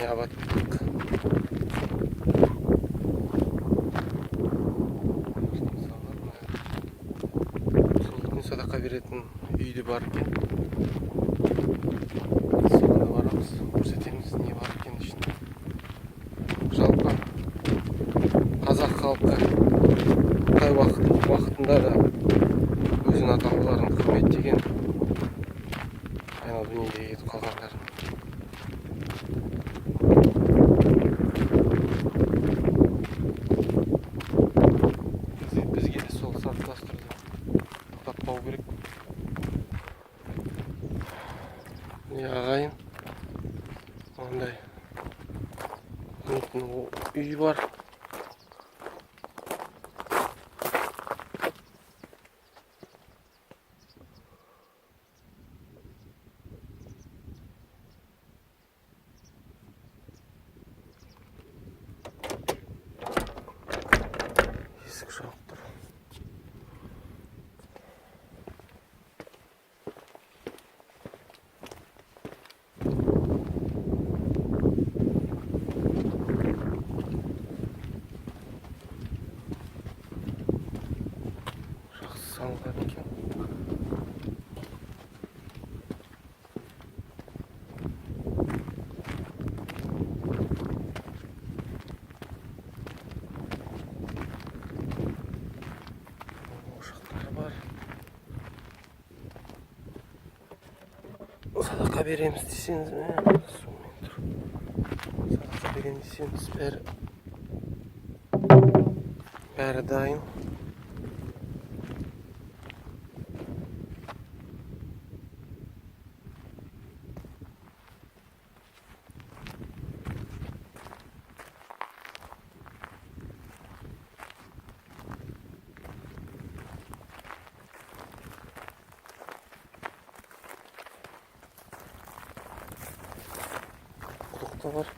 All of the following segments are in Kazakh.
абаттык. Садака беретін үйді бар екен. Соған барамыз, көрсетеміз не бар екен ішінде. Жалпы қазақ халқы қай уақытында да өзінің ата-бабаларын құрметтеген, айнал дүниеге кетіп қалғандар. Бізге де сол салт-дәстүрді таппау керек. Не ағайын, ондай үй бар. Есік жауып тұр. Салған екен. Ошақтары бар. Садақа береміз десеңіз, сумен тұр. Садақа берем десеңіз, бәрі дайын. Құдық бар.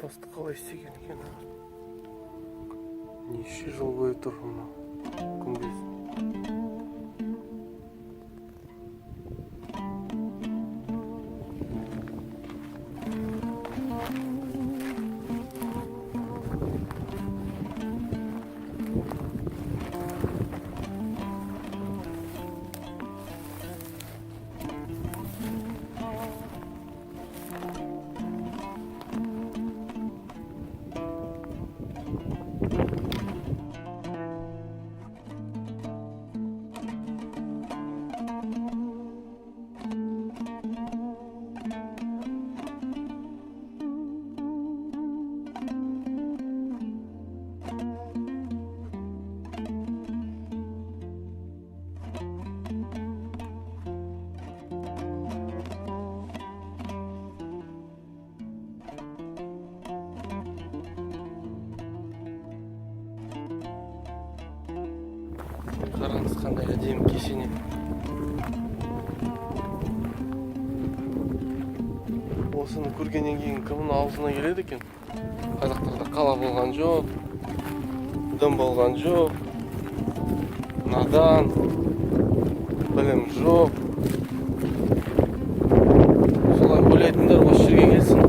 Тасты қалай істеген екен? Неше жыл бойы тұр мына күмбез. Қараңыз қандай әдемі кесене. Осыны көргеннен кейін кімнің аузына келеді екен? Қазақтарда қала болған жоқ, дым болған жоқ, надан, білім жоқ. Солай ойлайтындар осы жерге келсін.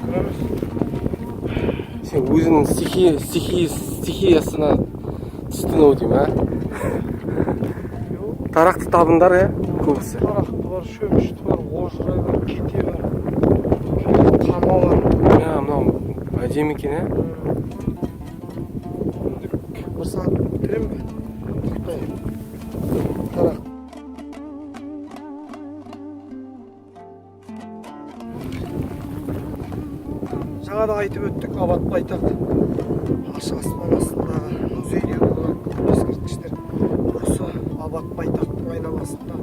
мүмкін емес. Сен өзіңнің стихиясына түстің ау деймін, а? Тарақты табындар, көбісі. Тарақты бар, шөмішті бар, ожырай бар, кете бар, тама бар. Мынау әдемі екен, Бір сағат бітірем бе? Құдай. Тарақ. Жаңада айтып өттік, Абат Байтақ ашық аспан астындағы музейде болған ескерткіштер осы Абат Байтақтың айналасында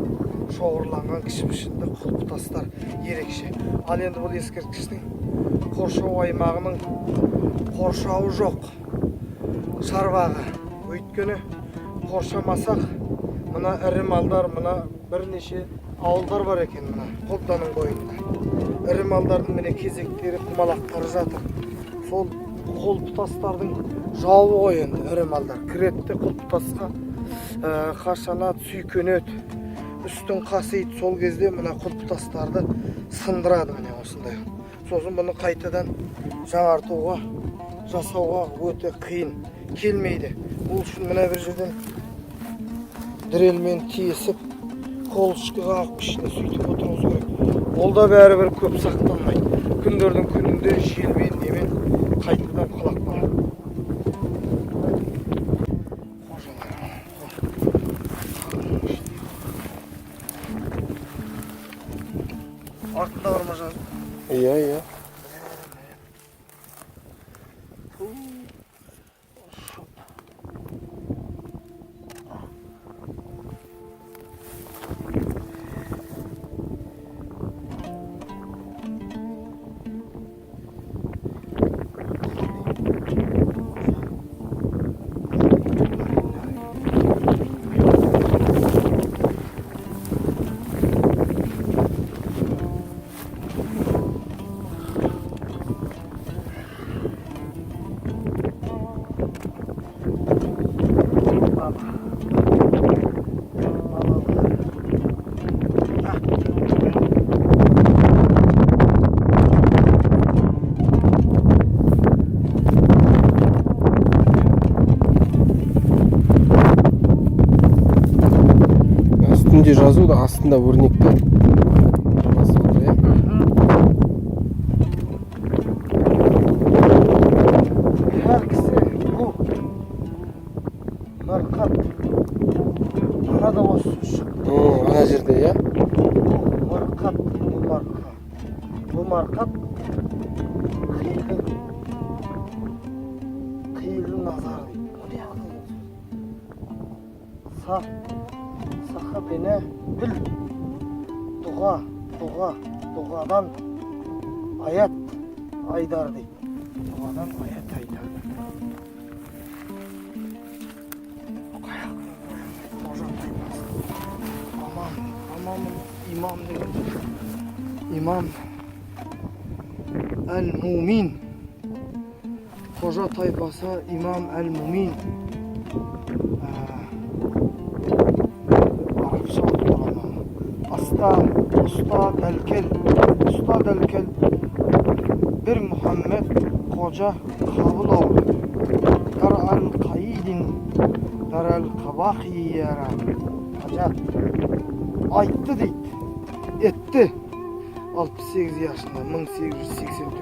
шоғырланған кіші пішінді құлпытастар ерекше. Ал енді бұл ескерткіштің қоршау аймағының қоршауы жоқ, шарбағы. Өйткені қоршамасақ, мына ірі малдар, мына бірнеше ауылдар бар екен мына Қобданың бойында. Ірі малдардың міне кезектері, құмалақтары жатыр. Сол құлпытастардың жауы ғой енді ірі малдар. Кіретті құлпытасқа қашанат, сүйкенет, үстін қасиет. Сол кезде мына құлпытастарды сындырады міне осындай. Сосын бұны қайтадан жаңартуға, жасауға өте қиын келмейді. Бұл үшін мына бір жерден дірелмен тиесіп, қолышқыға ақ ішіне сөйтіп отыруымыз керек. Ол да бәрібір көп сақталмайды. Күндердің күнінде желмен немен қайтадан құлап қалады. Артында бар ма жазып? Иә. Үстінде жазу да астында өрнекті. Әр кісі бұл марқат. Ана да осы шықты. Ана жерде, иә? Марқат, бұл марқат қиылдың назары дейді. Сақы бені біл, дұғадан аят айдар дейді. Дұғадан аят айдар. İmam деген. İmam Әл-Мумин. Қожа тайпасы İmam Әл-Мумин. Арапша отырған. Usta Delkel bir Muhammed Koca Kabuloğlu. Dar al-Kaidin Dar al-Kabahi yaran. Hacat. Aytты дейді. Etті. 68 yaşında 1884.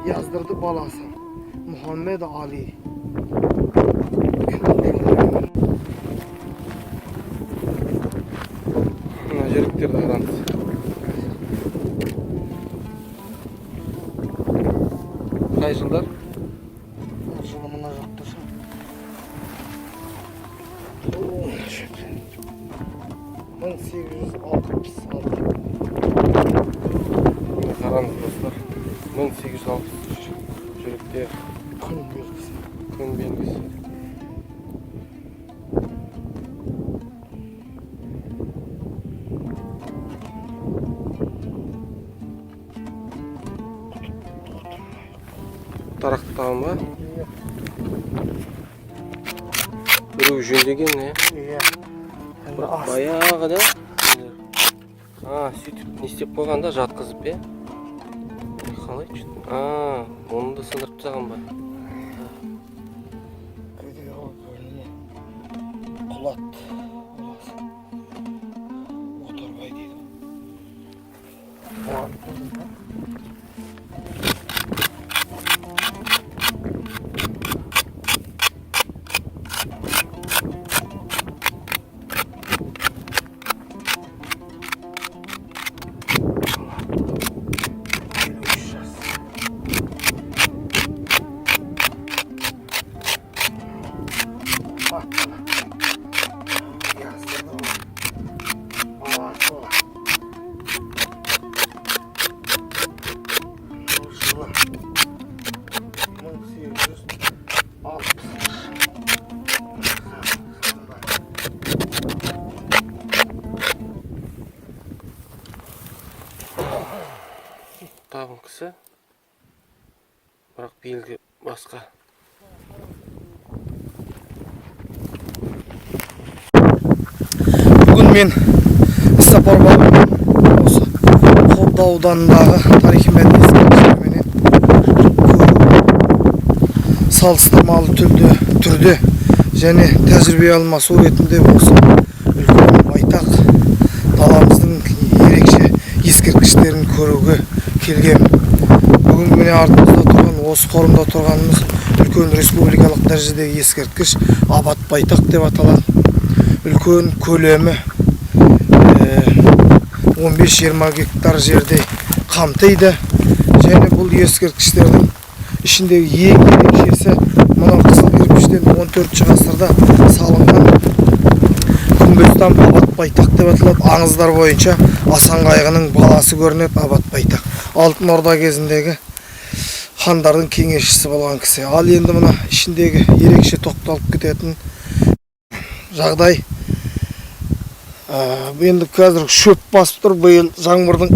Yazdırdı balası Muhammed Ali. Мына жеріктерді қараңыз. Қай жылдар? Жылы мына жақта шығар. Қараңыз достар, 1863 жүректер. Күн белгісі. Күн белгісі. Тарақты тағым ба? Біреу жөндеген, не? Иә. Баяғы да? Сөйтіп не істеп қойғанда жатқызып, е? Қалай? қалайчы? Оны да сындырып тастаған ба? Көйдей алып бөліне құлат. Моторбай дейді. Табын кісі, бірақ белгі басқа. Бүгін мен іссапар болдым. Осы Қобда ауданындағы тарихи мәдени ескерткіштерменен салыстырмалы түрде және тәжірибе алмасу ретінде осы үлкен байтақ даламыздың ерекше ескерткіштерін көруге келгем. Бүгін міне артымызда тұрған, осы қорымда тұрғанымыз үлкен республикалық дәрежедегі ескерткіш Абат Байтақ деп аталады. Үлкен көлемі 15-20 гектар жерде қамтиды. Және бұл ескерткіштердің ішіндегі ең ерекшесі мынау қызыл кірпіштен 14 ғасырда салынған күмбезтам Абат Байтақ деп аталады. Аңыздар бойынша Асан Қайғының баласы көрінеді Абат Байтақ. Алтын Орда кезіндегі хандардың кеңесшісі болған кісі. Ал енді мына ішіндегі ерекше тоқталып кететін жағдай. Енді қазір шөп басып тұр. Биыл жаңбырдың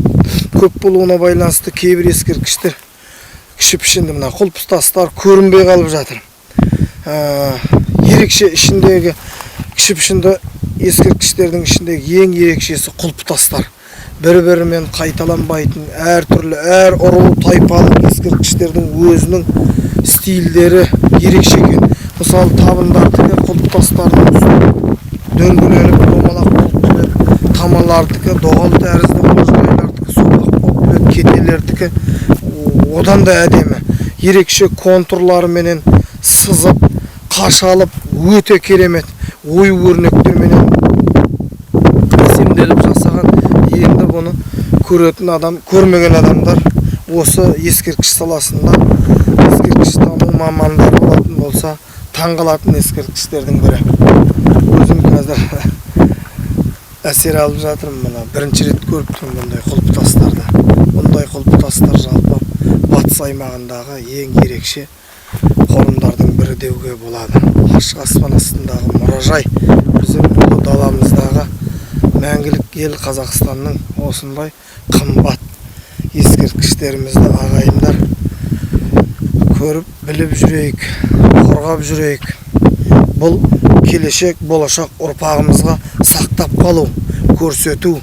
көп болуына байланысты кейбір ескерткіштер кіші пішінді мына құлпытастар көрінбей қалып жатыр. Ерекше ішіндегі кіші пішінді ескерткіштердің ішіндегі ең ерекшесі құлпытастар. Бір-бірімен қайталанбайтын әр ұру тайпалық ескерткіштердің өзінің стильдері ерекше екен. Мысалы табындардығы құлпытастардың дөңгеленіп домалақ болып келеді, тамалардығы доғал тәрізді, қожайындардығы соғақ болып келеді, кетелердікі одан да әдемі. Ерекше контурларыменен сызып, қашалып, өте керемет ою-өрнектерменен әсемделіп жасаған. Енді бұны көретін адам, көрмеген адамдар осы ескерткіш саласында ескерткіштану мамандары болатын болса таңғалатын ескерткіштердің бірі. Өзім қазір әсер алып жатырмын. Мына бірінші рет көріп тұрмын бұндай құлпытастарды. Бұндай құлпытастар жалпы батыс аймағындағы ең ерекше қорымдардың бірі деуге болады. Ашық аспан астындағы мұражай біздің ұлы даламыздағы мәңгілік ел Қазақстанның осындай қымбат ескерткіштерімізді ағайындар көріп, біліп жүрейік, қорғап жүрейік. Бұл келешек, болашақ ұрпағымызға сақтап қалу, көрсету.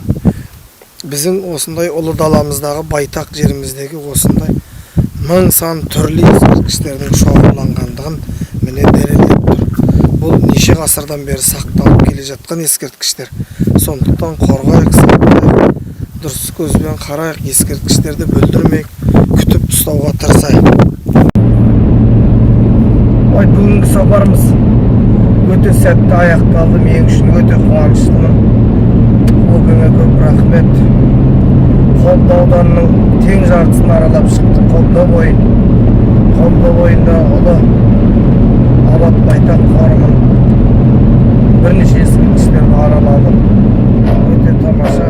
Біздің осындай ұлы даламыздағы байтақ жеріміздегі осындай мың сан түрлі ескерткіштердің шоғырланғандығын міне дәлелдеп тұр. Бұл неше ғасырдан бері сақталып келе жатқан ескерткіштер. Сондықтан қорғайық, сақтайық, дұрыс көзбен қарайық, ескерткіштерді бүлдірмейік, күтіп ұстауға тырысайық. Бүгінгі сапарымыз өте сәтті аяқталды. Мен үшін өте қуаныштымын. Олгіңе көп рахмет. Қобда ауданының тең жартысын аралап шықты. Қобда бойында ұлы Абат Байтақ қорымын бірнеше ескерткіштерді араладым. Өте тамаша.